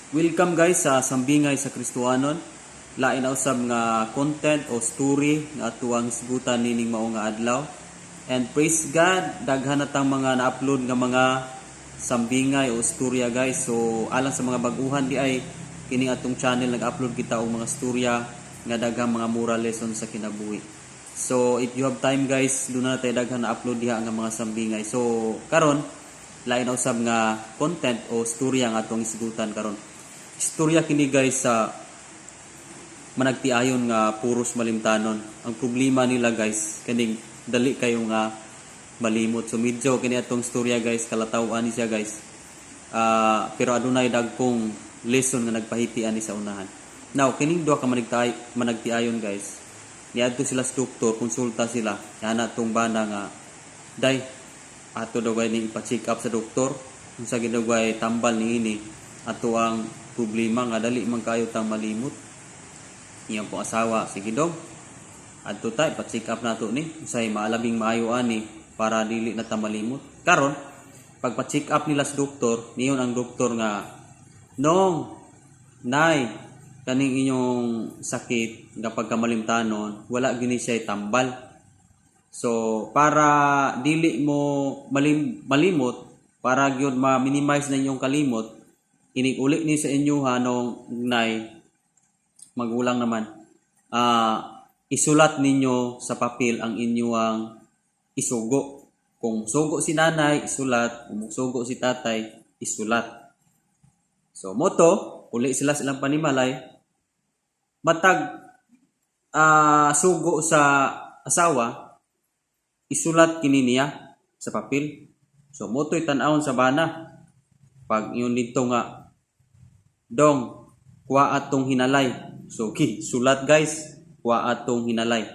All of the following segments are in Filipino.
Welcome guys sa Sambingay sa Kristuanon. Lain na usab nga content o story nga atuang sigutan nining mao nga adlaw. And praise God, daghan natang mga na-upload nga mga sambingay o storya guys. So alang sa mga baguhan di ay kining atong channel nag-upload kita og mga storya nga daghang mga moral lesson sa kinabuhi. So if you have time guys, doon na tayo daghan na-upload diha nga mga sambingay. So karon lain na usab nga content o storya nga atong isigutan karon. Istorya kini guys sa managtiayon nga puros malimtanon. Ang problema nila guys kaning dali kayo nga malimot. So medyo kini atong istorya guys kalataw-an ni siya guys. Pero adunay dagkong lesson nga nagpahitian ni sa unahan. Now kining duha ka managtiayon guys. Niadto sila sa doktor, konsulta sila. Yana tong bana nga day ato daw ni ipa-check up sa doktor unsa ginagway tambal niini ato ang problema nga dali man kayo tang malimot. Iyang po asawa sige dong adto tay pa-check up nato ni usay maalabing maayo ani para dili na ta malimot. Karon pagpa-check up nila sa doktor, niyon ang doktor nga nong nay kaning inyong sakit nga pagkamalimtanon wala gini siya tambal. So para dili mo malimot, para gyud ma-minimize na inyong kalimot, inig-uli ni sa inyo hanong nay magulang naman. Isulat ninyo sa papel ang inyong isugo. Kung sugo si nanay, isulat. Kung sugo si tatay, isulat. So moto, uli silang panimalay. Matag sugo sa asawa, isulat kini niya sa papel. So moto'y tan-awon sa bana. Pag yun dito nga dong kuha atong hinalay. So sulat guys, kuha atong hinalay.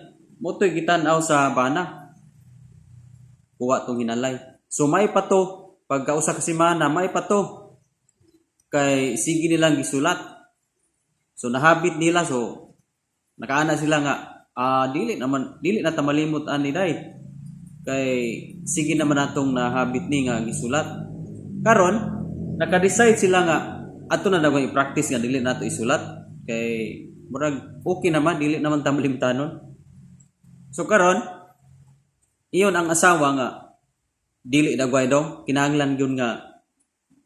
Moto'y gitan-aw sa bana. Kuha atong hinalay. So may pa to pagkausa ka semana, may pa to. Kay sige nilang gisulat. So nahabit nila, so nakaana sila nga dili na ta malimot ani day. Kay sige naman natong nahabit ni nga gisulat. Karon naka-decide sila nga ato na daw i-practice nga dili nato isulat kay murag okay naman dili naman ta malimtanon. So karon iyon ang asawa nga dili dagway daw kinahanglan gyud nga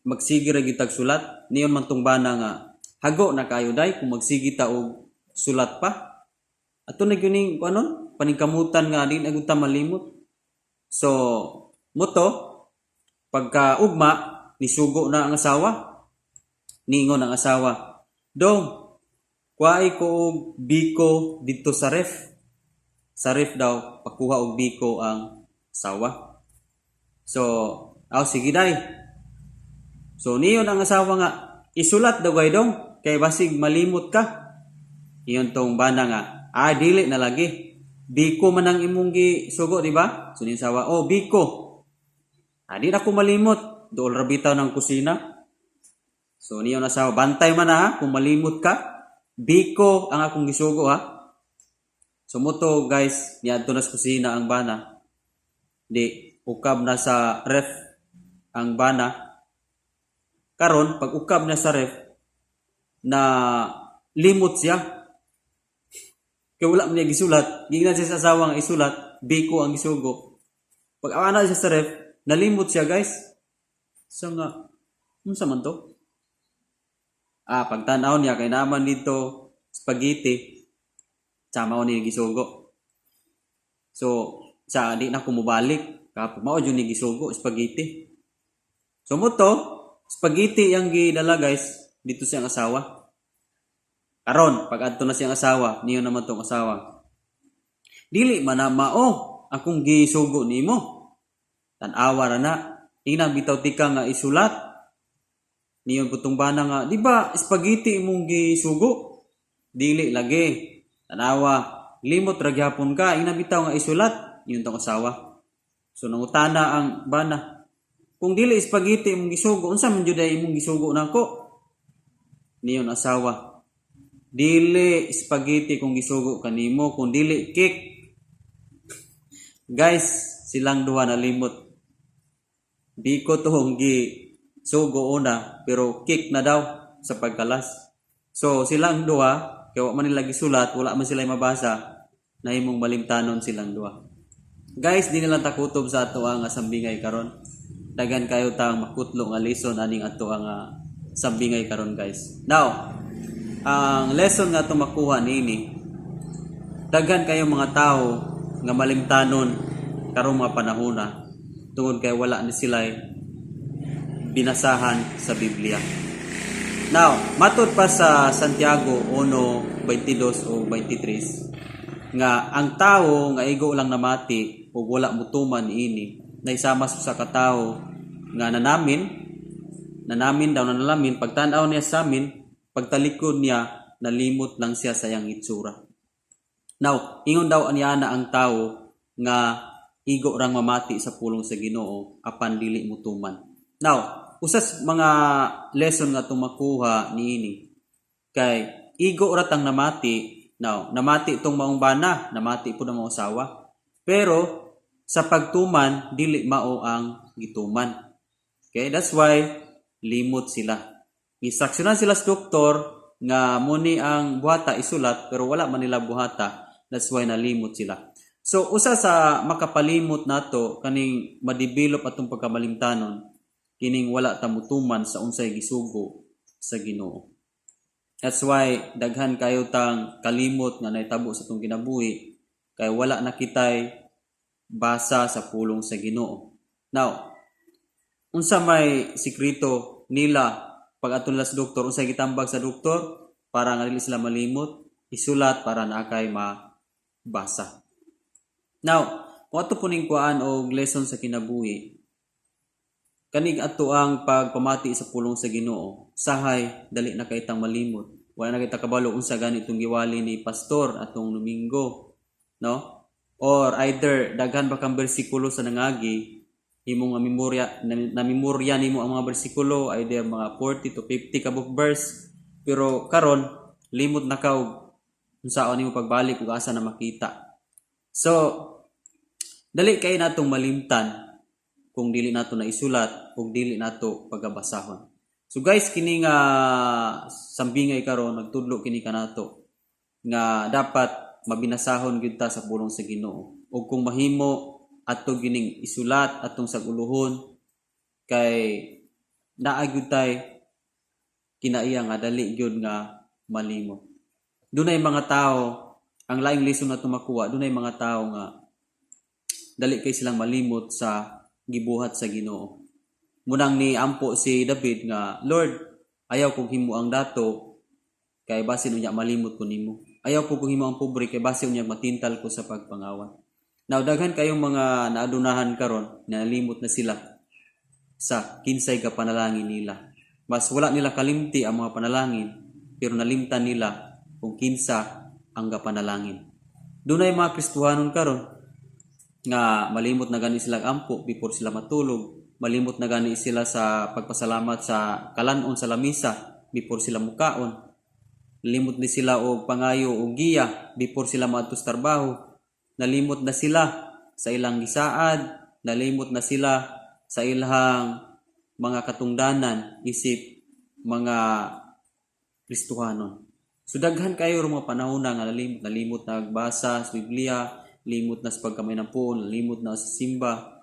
magsige ra gitag sulat. Niyon man tong bana nga hago na kayo day kung magsige ta og sulat pa. Ato na gyud kuanon paningkamutan nga di na gyud ta malimot. So moto pagka ugma nisugo na ang asawa. Ningon ang asawa, dong kuhay ko og biko dito sa ref. Sa ref daw pakuha og biko ang asawa. So sige day. So niyon ang asawa nga isulat daw gay dong kay basig malimot ka. Iyon tong bana nga dili na lagi. Biko man ang imong gisugo, di ba? So ni asawa, biko. Di na ko malimot. Dool ra bitaw ng kusina. So niyo na asawa, bantay man ha kung malimot ka. Biko ang akong gisugo ha. So moto guys, niadto na sa kusina ang bana. Di ukab na sa ref ang bana. Karon pag ukab na sa ref na limot siya. Kaya wala man niya gisulat. Gingnan siya sa asawa nga isulat, biko ang gisugo. Pag awana siya sa ref, nalimot siya guys. So nga, unsa man to? Pagtanaw niya, kay naman dito, spaghetti, sama ko niya gisugo. So, di na kumubalik. Kapag mao dyan niya gisugo, spaghetti. So mo to, spaghetti yung gidala guys, dito siyang asawa. Karon pag adto na siyang asawa, niyo naman tong asawa. Dili man na mao akong gisugo nimo. Tan-awa ra na. Tingnan bitaw tika nga isulat. Niyon putong bana nga, di ba spaghetti imong gisugo? Dili lagi. Tan-awa, limot ra gyapon ka, ina bitaw nga isulat. Niyon tong asawa. So nangutana ang bana. Kung dili spaghetti imong gisugo, unsa man jud imong gisugo nako? Niyon asawa. Dili spaghetti kung gisugo kanimo, kung dili cake. Guys, silang duha na limot. Di ko to gi sugo una, pero cake na daw. sa pagkalas. So silang duha kay wa man nila gisulat, wala man sila mabasa, nahimong malimtanon silang duha. Guys, di nila takutob sa ato nga sambingay karon. Dagan kayo tang makutlo nga lesson aning ato nga sambingay karon guys. Now, ang lesson nga ato makuha niini, daghan kayo mga tao nga malimtanon karong mga panahona tungod kay wala ni sila binasahan sa Biblia. Now, matud pa sa Santiago 1:22 o 23 nga ang tawo nga igo lang namati o wala mutuman ini naisama sa katawo nga nanamin daw nanalamin pagtan-aw niya sa amin, pagtalikod niya nalimot lang siya sa iyang itsura. Now, ingon daw niya na ang tawo nga igo rang mamati sa pulong sa Ginoo apan dili mutuman. Now, usas mga lesson nga tumakuha niini kay igo ratang namati. Now, namati itong maong bana, namati po ng mga usawa. Pero sa pagtuman dili mao ang gituman. Okay, that's why limot sila. Gisaksyonan sila sa doktor nga muni ang buhata isulat pero wala man nila buhata. That's why nalimot sila. So, usa sa makapalimot nato kaning madevelop atong pagkamalimtanon, kining wala tamutuman sa unsay gisugo sa Ginoo. That's why daghan kayo tang kalimot nga naitabo sa atong kinabuhi kay wala na kitay basa sa pulong sa Ginoo. Now, unsa may sikreto nila pag atong sa doktor, unsay gitambag sa doktor para nga dili sila malimot, isulat para na kay mabasa. Now, kung ato puning kuan og lesson sa kinabuhi, kanig ato ang pagpamati sa pulong sa Ginoo, sahay dali na kay tang malimot. Wala na kita kabalo unsa gani itong giwali ni pastor atong Domingo, no? Or either daghan ba kang bersikulo sa nangagi, imong na memorya nimo ang mga bersikulo, either mga 40 to 50 ka book verse, pero karon limot na ka unsaon nimo pagbalik ug asa na makita. So, dali kay natong malimtan kung dili nato na isulat ug dili nato pagabasahon. So guys, kini nga sambingay karon nagtudlo kini kanato nga dapat mabinasahon gyud ta sa pulong sa Ginoo. Ug kung mahimo ato gining isulat atong saguluhon kay naa gyud tay kinaiya nga dali gyud nga malimo. Dunay mga tao ang laing lesson na tumakuha, dunay mga tao nga dali kay silang malimot sa gibuhat sa Ginoo. Munang ni ampo si David nga, Lord, ayaw kong himo ang dato kay basin unya malimot ko nimo. Ayaw ko kung himo ang pobre kay basin unya matintal ko sa pagpangawan. Now, daghan kayong mga naadunahan karon na nalimot na sila sa kinsay ka panalangin nila. Mas wala nila kalimti ang mga panalangin, pero nalimtan nila kung kinsa ang kapanalangin. Dunay mga Kristohanon karon nga malimot na gani sila ampo before sila matulog. Malimot na gani sila sa pagpasalamat sa kalanon sa lamisa before sila mukaon. Nalimot ni sila og pangayo og giya before sila maadto sa trabaho. Nalimot na sila sa ilang gisaad, nalimot na sila sa ilang mga katungdanan isip mga Kristohanon. So daghan kayo mga panahon nga nalimot na nagbasa sa Biblia, limot na sa pagkamay ng puon, limot na sa simba.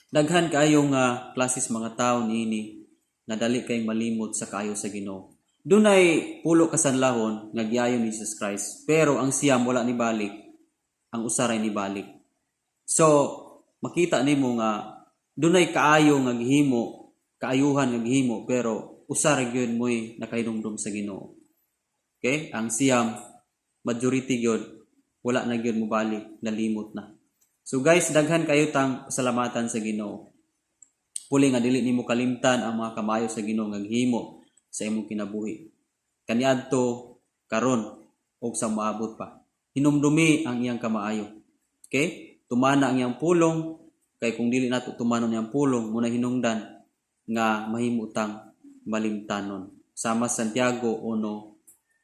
Daghan kayong klases mga tao niini na dali kayong malimot sa kaayo sa Ginoo. Dunay pulo kasanlahon nga giayon ni Jesus Christ, pero ang siyam wala ni balik, ang usaray ni balik. So makita nimo nga dunay kaayo nga gihimo, kaayuhan nga gihimo, pero usar gyud moy nakahinumdum sa Ginoo. Okay? Ang siyam majority gyud wala na gyud mo balik, nalimot na. So guys, daghan kayo tang salamatan sa Ginoo. Puli nga dili nimo kalimtan ang mga kamayo sa Ginoo nga gihimo sa imong kinabuhi. Kaniadto karon og sa maabot pa. Hinumdumi ang iyang kamaayo. Okay? Tumana ang iyang pulong kay kung dili nato tumanon iyang pulong muna hinungdan nga mahimutang malimtanon. Sama Santiago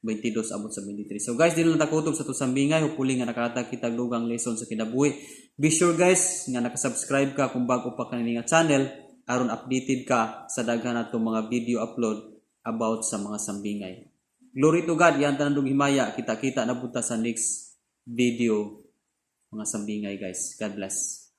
1:22 abot sa 23. So guys, dili na takutob sa tusambingay, hopefully nga nakatag kitag dugang lesson sa kinabuhi. Be sure guys nga nakasubscribe ka kung bago pa kanini nga channel aron updated ka sa daghan natong mga video upload about sa mga sambingay. Glory to God, yan tanang himaya. Kita-kita na punta sa next video mga sambingay guys. God bless.